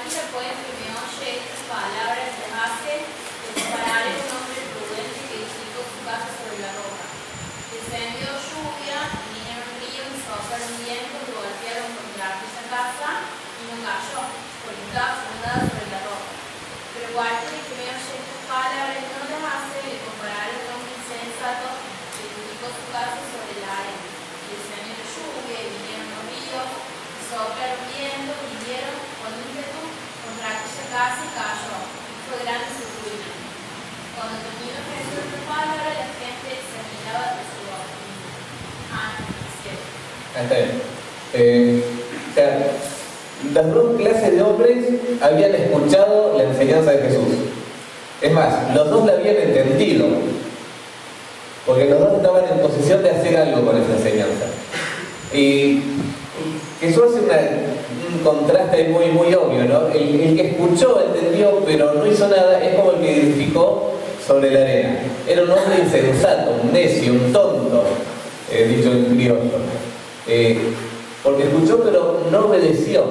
cualquiera puede que me oye estas palabras les hace comparar un hombre prudente que edificó su casa sobre la roca. Descendió lluvia, vinieron ríos y soplaron vientos y golpearon contra aquella casa y no cayó, porque estaba fundada sobre la roca. Pero cualquiera que me oye estas palabras no las hace, le compararé a un hombre insensato que edificó su casa sobre la arena. Descendió lluvia y vinieron los ríos y soplaron vientos y dieron con ímpetu contra aquella casa y cayó, y fue grande su ruina. Cuando terminó Jesús esta palabra, la gente se admiraba de su doctrina. Cierto. Está bien. O sea, las dos clases de hombres habían escuchado la enseñanza de Jesús. Es más, los dos la habían entendido, porque los dos estaban en posición de hacer algo con esa enseñanza. Y Jesús hace un contraste muy, muy obvio, ¿no? El que escuchó, entendió, pero no hizo nada, es como el que edificó sobre la arena. Era un hombre insensato, un necio, un tonto, dicho en criollo. Porque escuchó, pero no obedeció.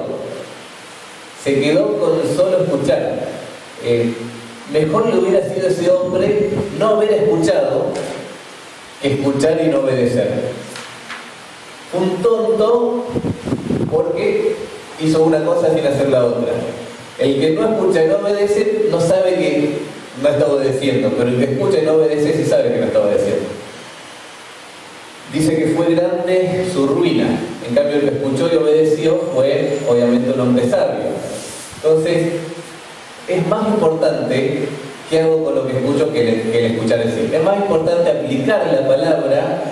Se quedó con solo escuchar. Mejor le hubiera sido ese hombre no haber escuchado que escuchar y no obedecer. Un tonto porque hizo una cosa sin hacer la otra. El que no escucha y no obedece no sabe que no está obedeciendo, pero el que escucha y no obedece sí sabe que no está obedeciendo. Dice que fue grande su ruina. En cambio, el que escuchó y obedeció fue obviamente un hombre sabio. Entonces, es más importante qué hago con lo que escucho que el escuchar en sí. Es más importante aplicar la palabra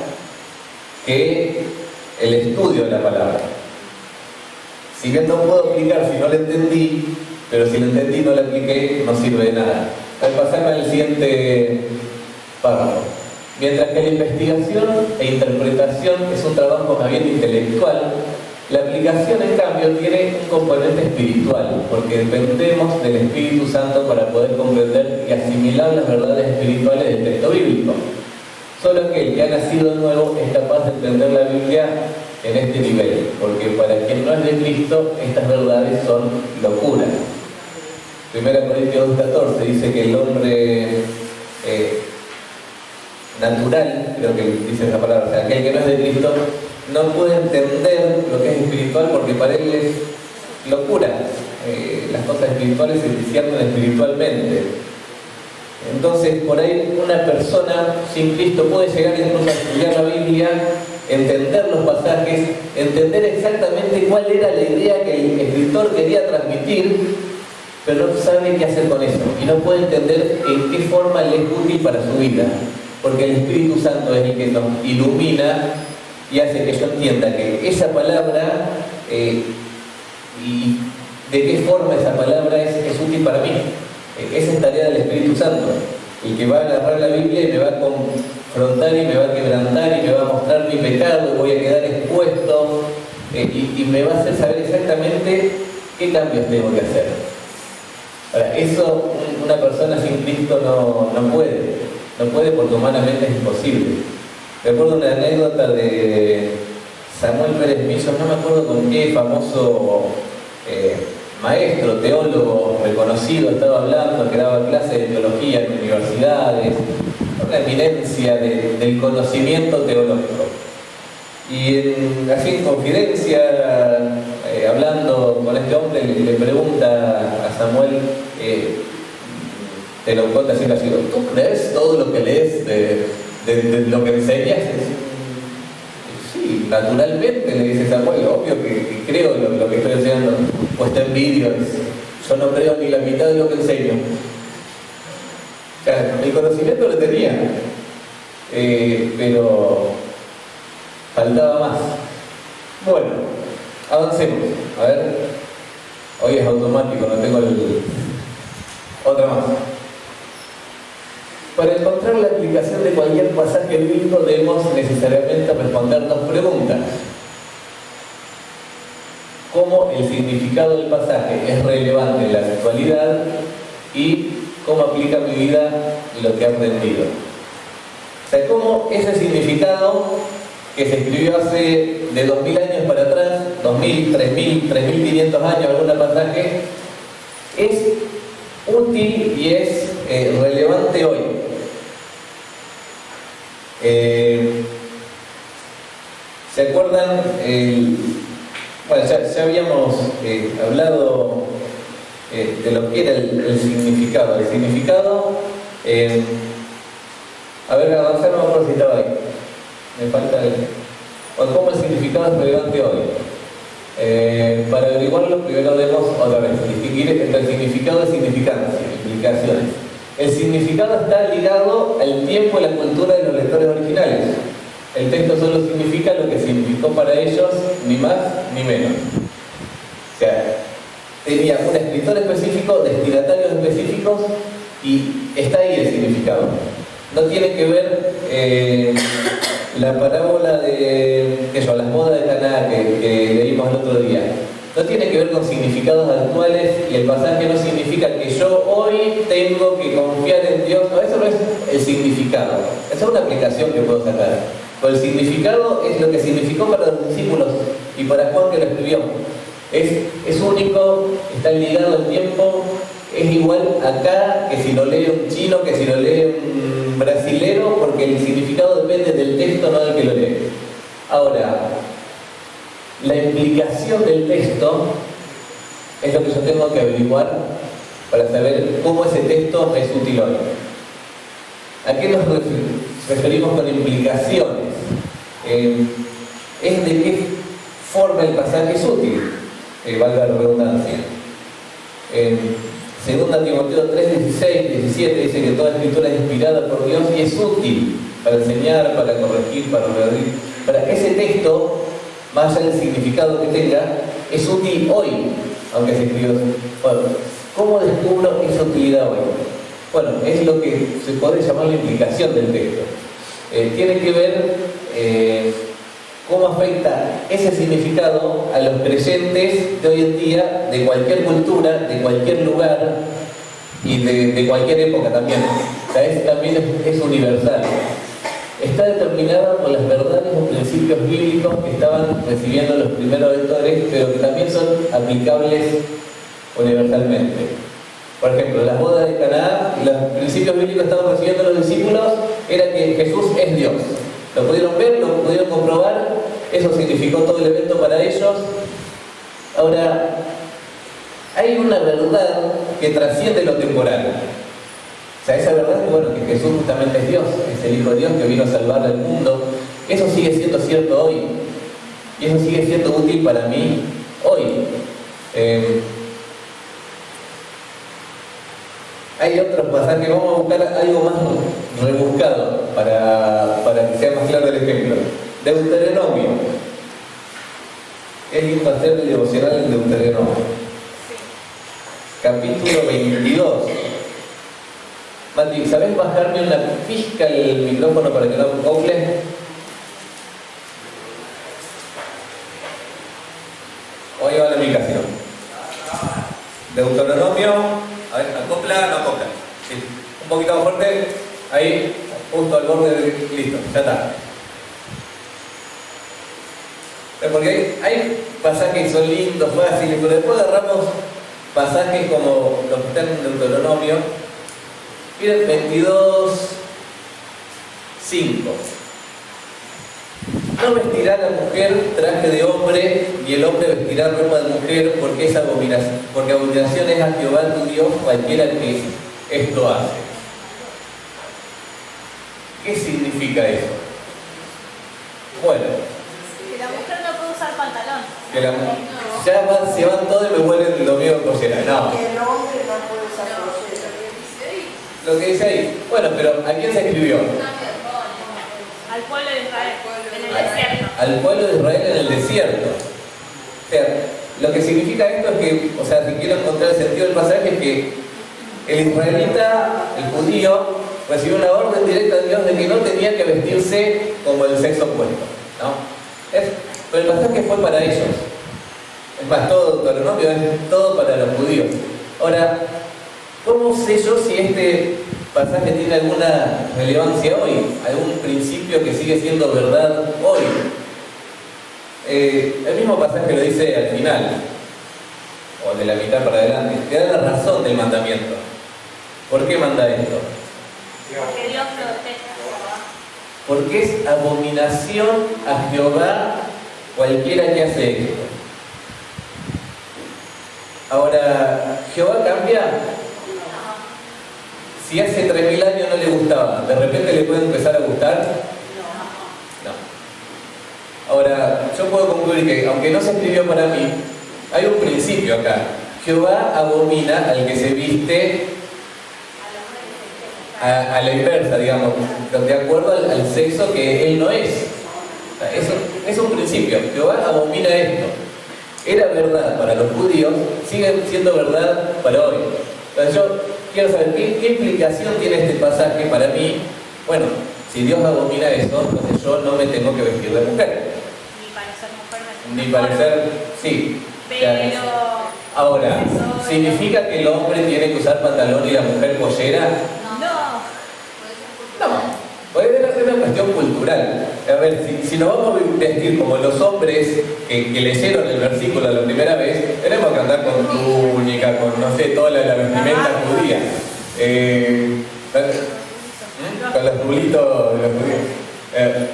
que el estudio de la palabra. Si bien no puedo aplicar si no la entendí, pero si la entendí y no la apliqué, no sirve de nada. Al pasarme al siguiente párrafo. Mientras que la investigación e interpretación es un trabajo más bien intelectual, la aplicación, en cambio, tiene un componente espiritual, porque dependemos del Espíritu Santo para poder comprender y asimilar las verdades espirituales del texto bíblico. Solo aquel que ha nacido de nuevo es capaz de entender la Biblia en este nivel, porque para quien no es de Cristo, estas verdades son locura. 1 Corintios 2:14 dice que el hombre natural, creo que dice esa palabra, o sea, aquel que no es de Cristo, no puede entender lo que es espiritual porque para él es locura. Las cosas espirituales se disciernen espiritualmente. Entonces, por ahí una persona sin Cristo puede llegar incluso a estudiar la Biblia, entender los pasajes, entender exactamente cuál era la idea que el escritor quería transmitir, pero no sabe qué hacer con eso y no puede entender en qué forma le es útil para su vida, porque el Espíritu Santo es el que nos ilumina y hace que yo entienda que esa palabra y de qué forma esa palabra es útil para mí. Esa es tarea del Espíritu Santo, el que va a agarrar la Biblia y me va a confrontar y me va a quebrantar y me va a mostrar mi pecado y voy a quedar expuesto y me va a hacer saber exactamente qué cambios tengo que hacer. Ahora, eso una persona sin Cristo no puede porque humanamente es imposible. Recuerdo una anécdota de Samuel Pérez Millos, no me acuerdo con qué famoso maestro, teólogo reconocido estaba hablando, que daba clases de teología en universidades, una eminencia del conocimiento teológico. Y así en confidencia, hablando con este hombre, le pregunta a Samuel, te lo cuenta así, ¿tú crees todo lo que lees de lo que enseñas? Sí, naturalmente, le dice Samuel, obvio que creo lo que estoy enseñando, puesta en vídeos, yo no creo ni la mitad de lo que enseño. O sea, el conocimiento lo tenía, pero faltaba más. Bueno, avancemos. A ver, hoy es automático, no tengo otra más. Para encontrar la aplicación de cualquier pasaje bíblico debemos necesariamente respondernos preguntas. ¿Cómo el significado del pasaje es relevante en la actualidad y cómo aplica a mi vida lo que he aprendido? O sea, cómo ese significado que se escribió hace de 2000 años para atrás, 2000, 3000, 3500 años, algún pasaje, es útil y es relevante hoy. ¿Se acuerdan? Bueno, ya habíamos hablado de lo que era el significado. El significado, a ver, avanzar, no me acuerdo si estaba ahí. Me falta bueno, ¿cómo el significado es relevante hoy? Para averiguarlo, primero debemos otra vez distinguir entre el significado y significancia, implicaciones. El significado está ligado al tiempo y la cultura de los lectores originales. El texto solo significa lo que significó para ellos, ni más ni menos. O sea, tenía un escritor específico, destinatarios específicos, y está ahí el significado. No tiene que ver la parábola de las bodas de Caná que leímos el otro día. No tiene que ver con significados actuales, y el pasaje no significa que yo hoy tengo que confiar en Dios. No, eso no es el significado. Esa es una aplicación que puedo sacar. Pero el significado es lo que significó para los discípulos y para Juan que lo escribió. Es único, está ligado al tiempo, es igual acá que si lo lee un chino, que si lo lee un brasilero, porque el significado depende del texto, no del que lo lee. Ahora, la implicación del texto es lo que yo tengo que averiguar para saber cómo ese texto es útil hoy. ¿A qué nos referimos con implicaciones? Es de qué forma el pasaje es útil, valga la redundancia. Segunda Timoteo 3, 16, 17 dice que toda escritura es inspirada por Dios y es útil para enseñar, para corregir, para redarguir, para que ese texto, más allá del significado que tenga, es útil hoy, aunque se escribió. Bueno, ¿cómo descubro esa utilidad hoy? Bueno, es lo que se puede llamar la implicación del texto. Tiene que ver cómo afecta ese significado a los creyentes de hoy en día, de cualquier cultura, de cualquier lugar y de cualquier época también. O sea, también es universal. Está determinada por las verdades o principios bíblicos que estaban recibiendo los primeros lectores, pero que también son aplicables universalmente. Por ejemplo, las bodas de Caná, los principios bíblicos que estaban recibiendo los discípulos era que Jesús es Dios. Lo pudieron ver, lo pudieron comprobar, eso significó todo el evento para ellos. Ahora, hay una verdad que trasciende lo temporal. O sea, esa verdad es bueno, que Jesús justamente es Dios, es el Hijo de Dios que vino a salvar al mundo. Eso sigue siendo cierto hoy. Y eso sigue siendo útil para mí hoy. Hay otros pasajes, vamos a buscar algo más rebuscado para que sea más claro el ejemplo. Deuteronomio. Es lindo hacer el devocional en Deuteronomio. Capítulo 22. Mati, ¿sabés bajarme una pizca el micrófono para que no me acople? Hoy va la aplicación. Deuteronomio. A ver, acopla, no acopla. Sí. Un poquito más fuerte. Ahí, justo al borde. Listo, ya está. Porque hay pasajes que son lindos, fáciles, pero después agarramos pasajes como los que están en Deuteronomio. Miren, 22, 5. No vestirá la mujer traje de hombre, y el hombre vestirá ropa de mujer, porque es abominación, porque abominación es a Jehová tu Dios cualquiera que esto hace. ¿Qué significa eso? Bueno, Que la mujer no puede usar pantalón. que ya se van todos y me vuelven el domingo de cocina. No. Que el hombre no puede usar cosera. Lo que dice ahí. Bueno, pero ¿a quién se escribió? Al pueblo de Israel, en el desierto. Al pueblo de Israel en el desierto. O sea, lo que significa esto es que, o sea, si quiero encontrar el sentido del pasaje, es que el israelita, el judío, recibió una orden directa de Dios de que no tenía que vestirse como el sexo opuesto, ¿no? Pero el pasaje fue para ellos. Es más, todo Deuteronomio es todo para los judíos. Ahora, ¿cómo sé yo si este pasaje tiene alguna relevancia hoy? ¿Algún principio que sigue siendo verdad hoy? El mismo pasaje lo dice al final. o de la mitad para adelante, te da la razón del mandamiento. ¿Por qué manda esto? Porque Dios protege a Jehová. Porque es abominación a Jehová cualquiera que hace esto. Ahora, ¿Jehová cambia? Si hace 3000 años no le gustaba, ¿de repente le puede empezar a gustar? No. Ahora, yo puedo concluir que, aunque no se escribió para mí, hay un principio acá. Jehová abomina al que se viste a la inversa, digamos, de acuerdo al sexo que él no es. O sea, eso es un principio. Jehová abomina esto. Era verdad para los judíos, sigue siendo verdad para hoy. Entonces yo quiero saber qué implicación tiene este pasaje para mí. Bueno, si Dios abomina eso, entonces yo no me tengo que vestir de mujer. Ni para ser mujer Ni parecer, sí. Pero... Ahora, ¿significa que el hombre tiene que usar pantalón y la mujer pollera? No. Puede ser una cuestión cultural. A ver, si nos vamos a vestir como los hombres que leyeron el versículo la primera vez, tenemos que andar con túnica, con no sé, toda la vestimenta judía. Con los rulitos de los judíos.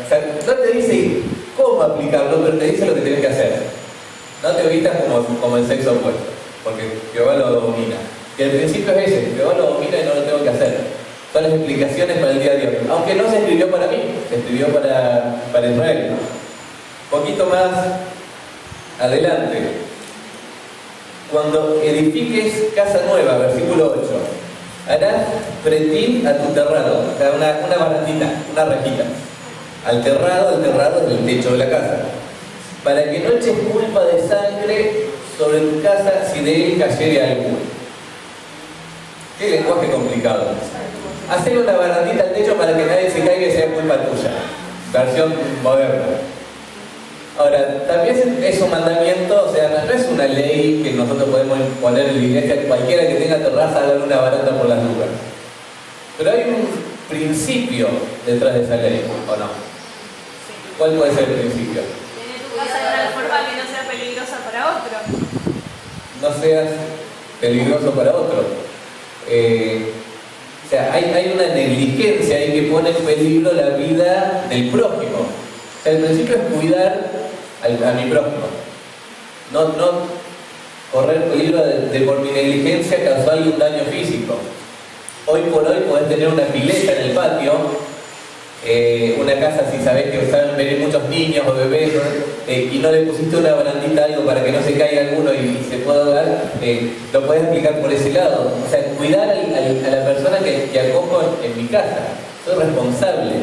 O sea, no te dice cómo aplicarlo, pero te dice lo que tienes que hacer. No te vistas como el sexo opuesto, porque Jehová lo domina. Y el principio es ese, Jehová lo domina y no lo tengo que hacer. Son las explicaciones para el día de hoy. Aunque no se escribió para mí, se escribió para Israel. Un poquito más adelante. Cuando edifiques casa nueva, versículo 8, harás pretil a tu terrado, o sea, una barandita, una rejita. Al terrado, el terrado es el techo de la casa. Para que no eches culpa de sangre sobre tu casa si de él cayere alguno. Qué lenguaje complicado. Hacer una barandita al techo para que nadie se caiga y sea culpa tuya. Versión moderna. Ahora, también es un mandamiento, o sea, no es una ley que nosotros podemos poner en la iglesia, cualquiera que tenga terraza haga una baranda por las nubes. Pero hay un principio detrás de esa ley, ¿o no? ¿Cuál puede ser el principio? Vas a de una forma que no sea peligrosa para otro. No seas peligroso para otro. O sea, hay una negligencia ahí que pone en peligro la vida del prójimo. O sea, el principio es cuidar a mi prójimo. No correr peligro de por mi negligencia causarle un daño físico. Hoy por hoy podés tener una pileta en el patio, una casa si sabés que saben venir muchos niños o bebés, y no le pusiste una barandita algo para que no se caiga alguno y se pueda ahogar, lo podés aplicar por ese lado. O sea, cuidar a la persona que acojo en mi casa. Soy responsable.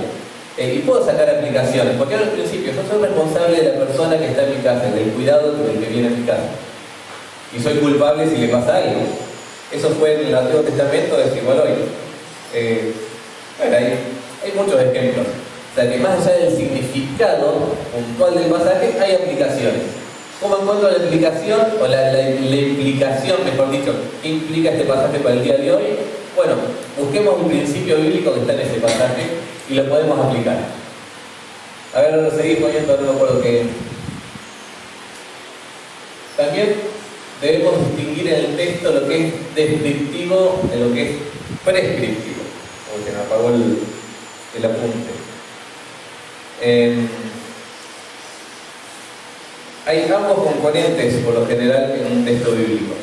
Y puedo sacar aplicaciones, porque al principio yo soy responsable de la persona que está en mi casa, del cuidado del que viene a mi casa. Y soy culpable si le pasa algo. Eso fue en el Antiguo Testamento, es igual hoy. Bueno, hay muchos ejemplos. O sea que más allá del significado puntual del pasaje, hay aplicaciones. ¿Cómo encuentro la aplicación? O la implicación, mejor dicho, ¿qué implica este pasaje para el día de hoy? Bueno, busquemos un principio bíblico que está en ese pasaje y lo podemos aplicar. A ver, lo seguís poniendo, no me acuerdo qué. También debemos distinguir en el texto lo que es descriptivo de lo que es prescriptivo. Como que me apagó el apunte. Hay ambos componentes por lo general en un texto bíblico.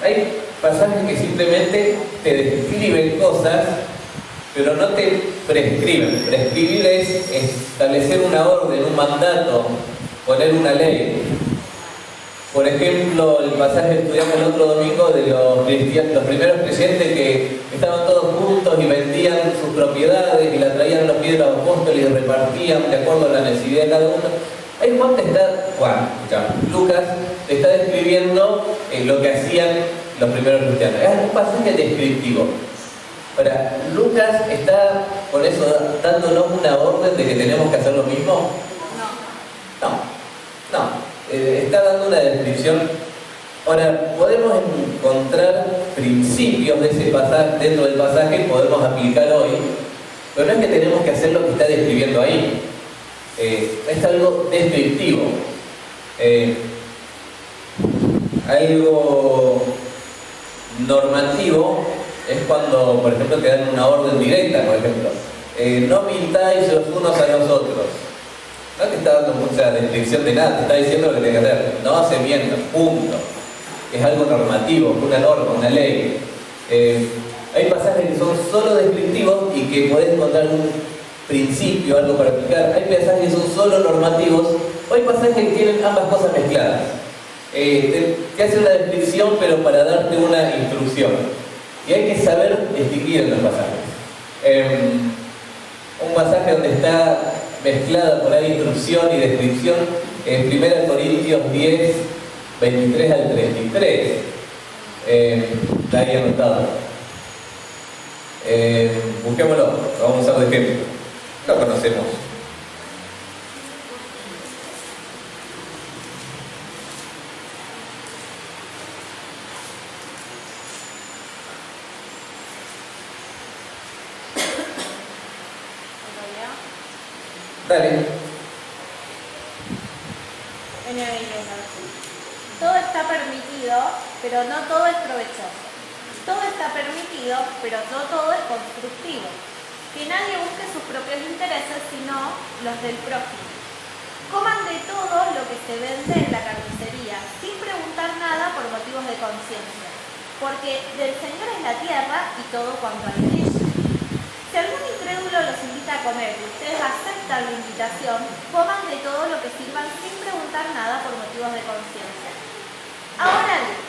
Hay pasajes que simplemente te describen cosas, pero no te prescriben. Prescribir es establecer una orden, un mandato, poner una ley. Por ejemplo, el pasaje que estudiamos el otro domingo de los primeros creyentes que estaban todos juntos y vendían sus propiedades y la traían a los pies de los apóstoles y repartían de acuerdo a la necesidad de cada uno. Ahí Lucas te está describiendo lo que hacían los primeros cristianos. Es un pasaje descriptivo. Ahora, Lucas está con eso dándonos una orden de que tenemos que hacer lo mismo. No. Está dando una descripción. Ahora, podemos encontrar principios de ese pasaje, dentro del pasaje, podemos aplicar hoy, pero no es que tenemos que hacer lo que está describiendo ahí. Es algo descriptivo. Algo normativo es cuando, por ejemplo, te dan una orden directa, por ejemplo. No mintáis los unos a los otros. No te está dando mucha descripción de nada, te está diciendo lo que tienes que hacer. No se mientas, punto. Es algo normativo, una norma, una ley. Hay pasajes que son solo descriptivos y que podés encontrar un principio, algo para aplicar. Hay pasajes que son solo normativos, o hay pasajes que tienen ambas cosas mezcladas. Te hace una descripción, pero para darte una instrucción. Y hay que saber distinguir en los pasajes. Un pasaje donde está mezclada por ahí instrucción y descripción, en 1 Corintios 10, 23 al 33. Está ahí anotado. Busquémoslo, lo vamos a usar de ejemplo. Lo conocemos. Dale. Todo está permitido, pero no todo es provechoso. Todo está permitido, pero no todo es constructivo. Que nadie busque sus propios intereses, sino los del prójimo. Coman de todo lo que se vende en la carnicería, sin preguntar nada por motivos de conciencia, porque del Señor es la tierra y todo cuanto hay en ella. Si algún incrédulo los invita a comer y ustedes aceptan la invitación, coman de todo lo que sirvan sin preguntar nada por motivos de conciencia. Ahora bien,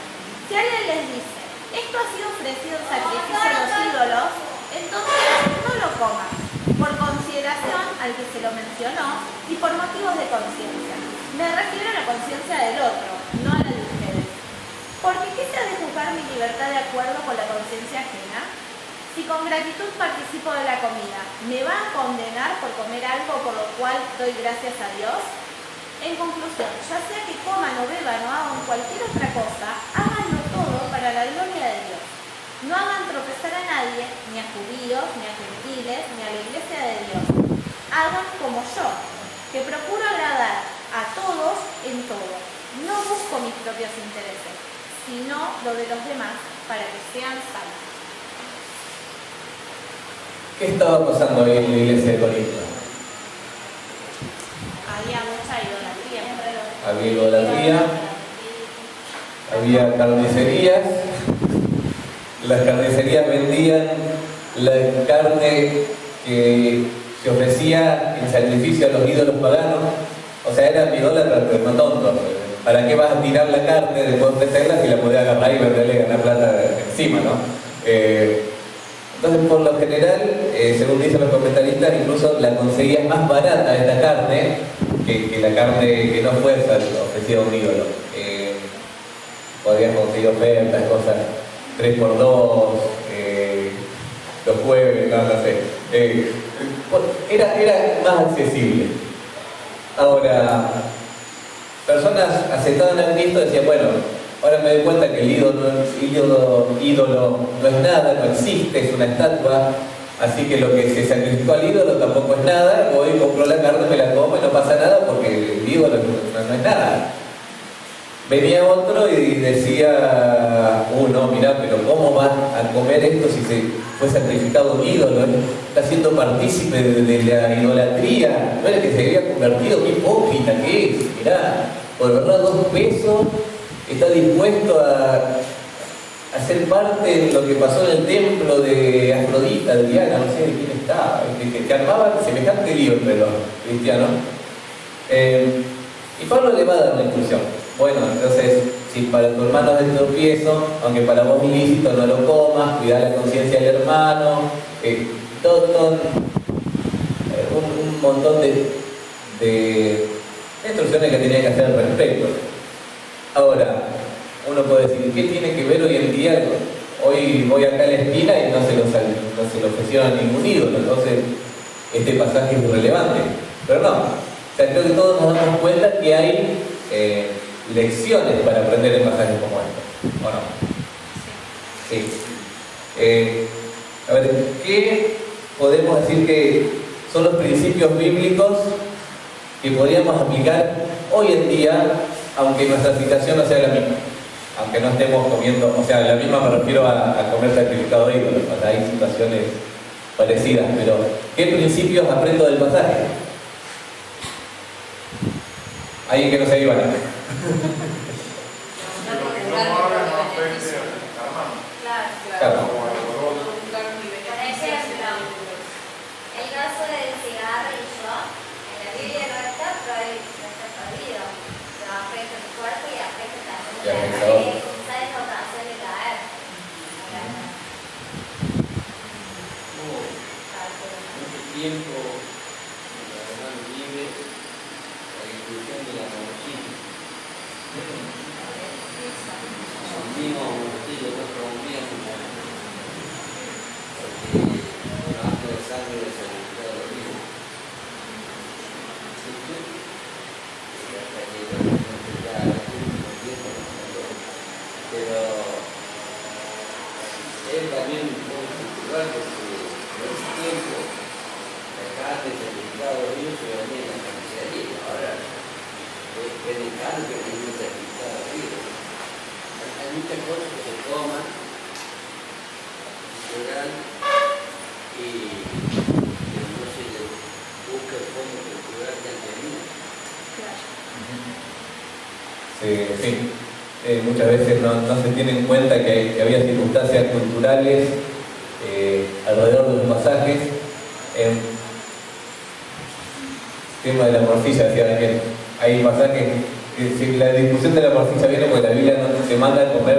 si alguien les dice, esto ha sido ofrecido en sacrificio a los ídolos, entonces no lo coman, por consideración al que se lo mencionó y por motivos de conciencia. Me refiero a la conciencia del otro, no a la de ustedes. Porque ¿qué se ha de juzgar mi libertad de acuerdo con la conciencia ajena? Si con gratitud participo de la comida, ¿me va a condenar por comer algo por lo cual doy gracias a Dios? En conclusión, ya sea que coman o beban o hagan cualquier otra cosa, háganlo todo para la gloria de Dios. No hagan tropezar a nadie, ni a judíos, ni a gentiles, ni a la iglesia de Dios. Hagan como yo, que procuro agradar a todos en todo. No busco mis propios intereses, sino lo de los demás para que sean salvos. ¿Qué estaba pasando ahí en la iglesia de Corinto? Había mucha idolatría. Había idolatría, había carnicerías. Las carnicerías vendían la carne que se ofrecía en sacrificio a los ídolos paganos. O sea, eran idólatras, pero no tontos. ¿Para qué vas a tirar la carne después de ofrecerla si la podés agarrar y venderle y ganar plata encima, no? Entonces, por lo general, según dicen los comentaristas, incluso la conseguías más barata esta carne que la carne que no fue ofrecida a un ídolo. Podrías conseguir ofertas, cosas 3x2, los jueves, no sé. Era más accesible. Ahora, personas aceptadas en Cristo decían, bueno, ahora me doy cuenta que el ídolo no es nada, no existe, es una estatua, así que lo que se sacrificó al ídolo tampoco es nada, voy y compro la carne, me la como y no pasa nada porque el ídolo no es nada. Venía otro y decía, no, mirá, pero ¿cómo vas a comer esto si se fue sacrificado un ídolo? Está siendo partícipe de la idolatría, no era que se había convertido, qué hipócrita que es, mirá, por verdad 2 pesos. Está dispuesto a ser parte de lo que pasó en el templo de Afrodita, de Diana, no sé de quién estaba, que armaba semejante lío entre los cristianos. Y Pablo le va a dar una instrucción. Bueno, entonces, si para tu hermano es de tropiezo, aunque para vos ilícito, no lo comas, cuidar la conciencia del hermano, todo un montón de instrucciones que tenía que hacer al respecto. Ahora, uno puede decir, ¿qué tiene que ver hoy en día? Hoy voy acá a la esquina y no se lo ofrecieron a ningún ídolo, entonces este pasaje es irrelevante. Pero no, o sea, creo que todos nos damos cuenta que hay lecciones para aprender en pasajes como estos, ¿o no? Sí. A ver, ¿qué podemos decir que son los principios bíblicos que podríamos aplicar hoy en día, aunque nuestra situación no sea la misma? aunque no estemos comiendo, o sea, la misma me refiero a comer sacrificado de ídolos, o sea, hay situaciones parecidas, pero ¿qué principios aprendo del pasaje? Alguien que no se iba. Claro, Claro. Por ejemplo, el caso del cigarrillo, en la Biblia no está prohibido, pero afecta el cuerpo y afecta Y también afecta la a mente, ¿sabes lo que hace de caer? Mucho tiempo la hermana vive la discusión de la morcilla. Un mismo morcillo, no comíamos porque el acto de sangre de sacrificado de vivo. Pero es también un poco cultural porque en ese tiempo la carne sacrificada de Dios se vendía en la carnicería. Ahora es de carne que viene sacrificada de Dios. Hay muchas cosas que se toman, se dan y no se le busca el fondo cultural que han tenido. Sí. Muchas veces no se tiene en cuenta que había circunstancias culturales alrededor de los pasajes. El tema de la morcilla, decía Daniel, hay pasajes que si la discusión de la morcilla viene porque la Biblia no te manda a comer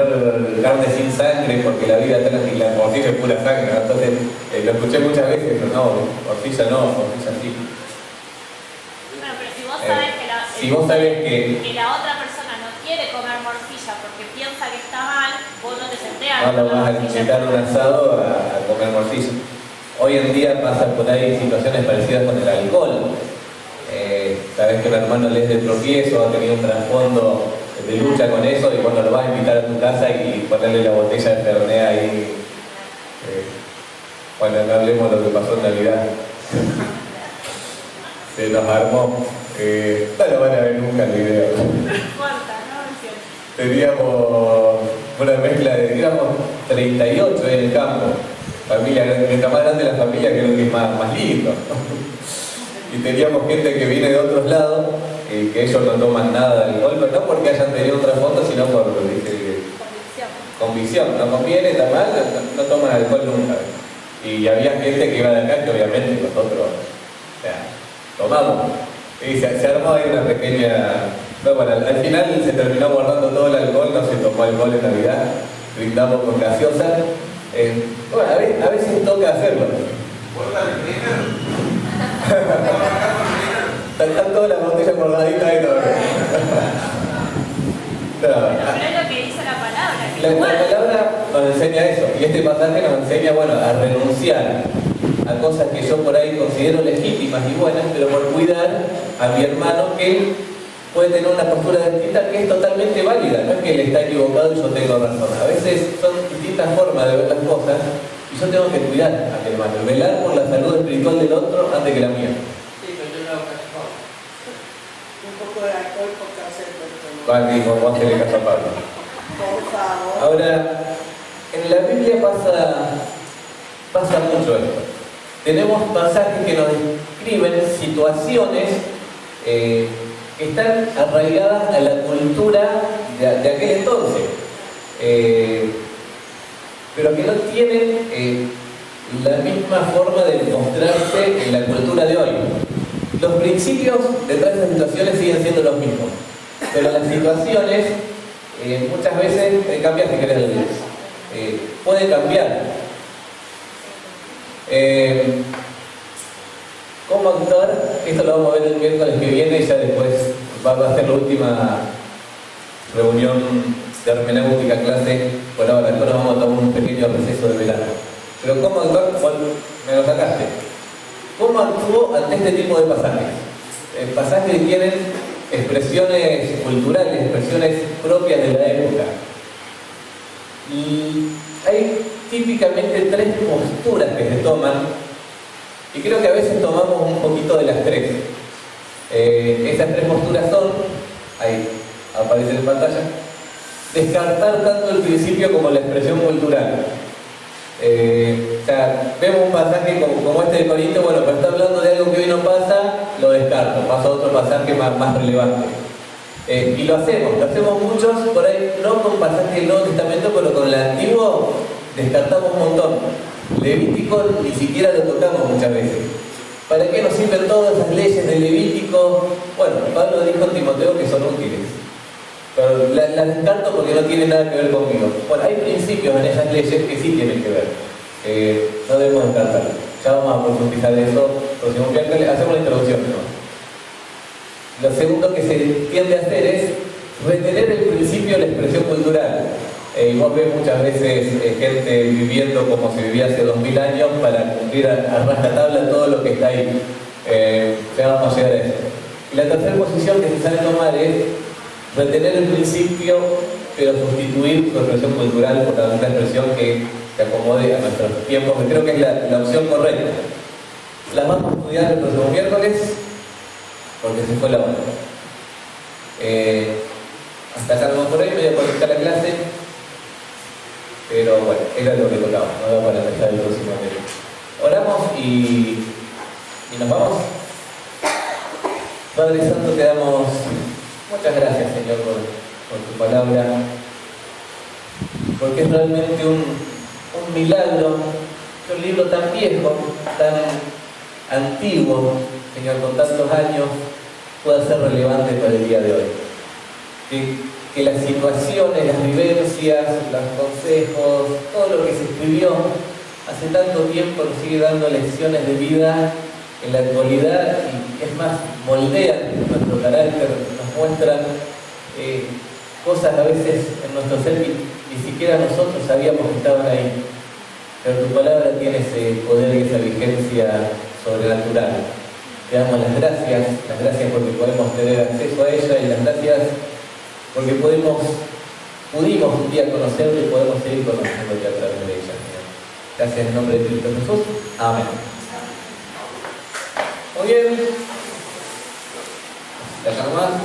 carne sin sangre porque la vida y la morcilla es pura sangre, ¿no? Entonces lo escuché muchas veces, pero no, morcilla no, morcilla sí. Bueno, pero si vos sabés Si vos sabés que la otra persona no quiere comer morcilla porque piensa que está mal, vos no te sentés no lo vas a invitar a un asado a comer morcilla. Hoy en día pasa por ahí situaciones parecidas con el alcohol. Sabes que un hermano le es de tropiezo, ha tenido un trasfondo de lucha con eso y cuando lo vas a invitar a tu casa y ponerle la botella de Fernet ahí, bueno, no hablemos de lo que pasó en Navidad. Se nos armó. No lo van a ver nunca el video. Corta, ¿no? Teníamos una mezcla de, digamos, 38 en el campo. Familia, mientras más grande la familia, creo que es más lindo. Y teníamos gente que viene de otros lados, que ellos no toman nada de alcohol, pero no porque hayan tenido otra foto, sino por convicción. No conviene, está mal, no toman alcohol nunca. Y había gente que iba de acá que obviamente nosotros, o sea, tomamos. Y se armó ahí una pequeña... No, bueno, al final se terminó guardando todo el alcohol, no se tomó alcohol en Navidad, brindamos con gaseosa. Bueno, a veces toca hacerlo. Están todas las botellas guardaditas ahí todavía. Pero es lo que dice la palabra. La palabra nos enseña eso, y este pasaje nos enseña, bueno, a renunciar a cosas que yo por ahí considero legítimas y buenas, pero por cuidar a mi hermano que puede tener una postura distinta que es totalmente válida, no es que él está equivocado y yo tengo razón. A veces son distintas formas de ver las cosas y yo tengo que cuidar a mi hermano, velar por la salud espiritual del otro antes que la mía. Sí, pero yo no hago caso. Un poco de alcohol por cáncer de pulmón. Vamos a hacerle caso a Pablo. Por favor. Ahora, en la Biblia pasa mucho esto. Tenemos pasajes que nos describen situaciones que están arraigadas a la cultura de aquel entonces, pero que no tienen la misma forma de mostrarse en la cultura de hoy. Los principios detrás de esas situaciones siguen siendo los mismos, pero las situaciones muchas veces cambian, si querés, puede cambiar. ¿Cómo actuar? Esto lo vamos a ver el miércoles que viene y ya después va a ser la última reunión de hermenéutica clase. Por ahora, después nos vamos a tomar un pequeño receso de verano. Pero ¿cómo actuar? Bueno, me lo sacaste. ¿Cómo actuó ante este tipo de pasajes? Pasajes que tienen expresiones culturales, expresiones propias de la época. Y hay típicamente tres posturas que se toman, y creo que a veces tomamos un poquito de las tres. Esas tres posturas son, ahí aparece en pantalla, descartar tanto el principio como la expresión cultural. O sea, vemos un pasaje como este de Corinto, bueno, pero está hablando de algo que hoy no pasa, lo descarto, paso a otro pasaje más relevante. Y lo hacemos muchos, por ahí no con pasajes del Nuevo Testamento, pero con el Antiguo descartamos un montón. Levítico ni siquiera lo tocamos muchas veces. ¿Para qué nos sirven todas esas leyes del Levítico? Bueno, Pablo dijo en Timoteo que son útiles, pero las descarto porque no tienen nada que ver conmigo. Bueno, hay principios en esas leyes que sí tienen que ver. No debemos descartarlo. Ya vamos a profundizar en eso. Próximo miércoles hacemos la introducción, ¿no? Lo segundo que se tiende a hacer es retener el principio de la expresión cultural. Y vos ves muchas veces gente viviendo como se vivía hace 2000 años para cumplir a rajatabla todo lo que está ahí. Ya vamos a llegar a eso. Y la tercera posición que se sabe tomar es retener el principio, pero sustituir su expresión cultural por una expresión que se acomode a nuestros tiempos, que creo que es la opción correcta. La vamos a estudiar el próximo miércoles, porque se fue la hora. Hasta acá no por ahí, me voy a conectar la clase, pero bueno, era lo que tocaba, no da para empezar el próximo miércoles. Oramos y nos vamos. Padre Santo, te damos muchas gracias, Señor, por tu palabra, porque es realmente un milagro que un libro tan viejo, tan antiguo, Señor, con tantos años, pueda ser relevante para el día de hoy. Que las situaciones, las vivencias, los consejos, todo lo que se escribió hace tanto tiempo nos sigue dando lecciones de vida en la actualidad y es más, moldean nuestro carácter, nos muestran cosas a veces en nuestro ser que ni siquiera nosotros sabíamos que estaban ahí. Pero tu palabra tiene ese poder y esa vigencia sobrenatural. Te damos las gracias porque podemos tener acceso a ella y las gracias porque pudimos un día conocerla y podemos seguir conociéndote a través de ella. Gracias en nombre de Cristo Jesús. Amén. Muy bien. La llamada.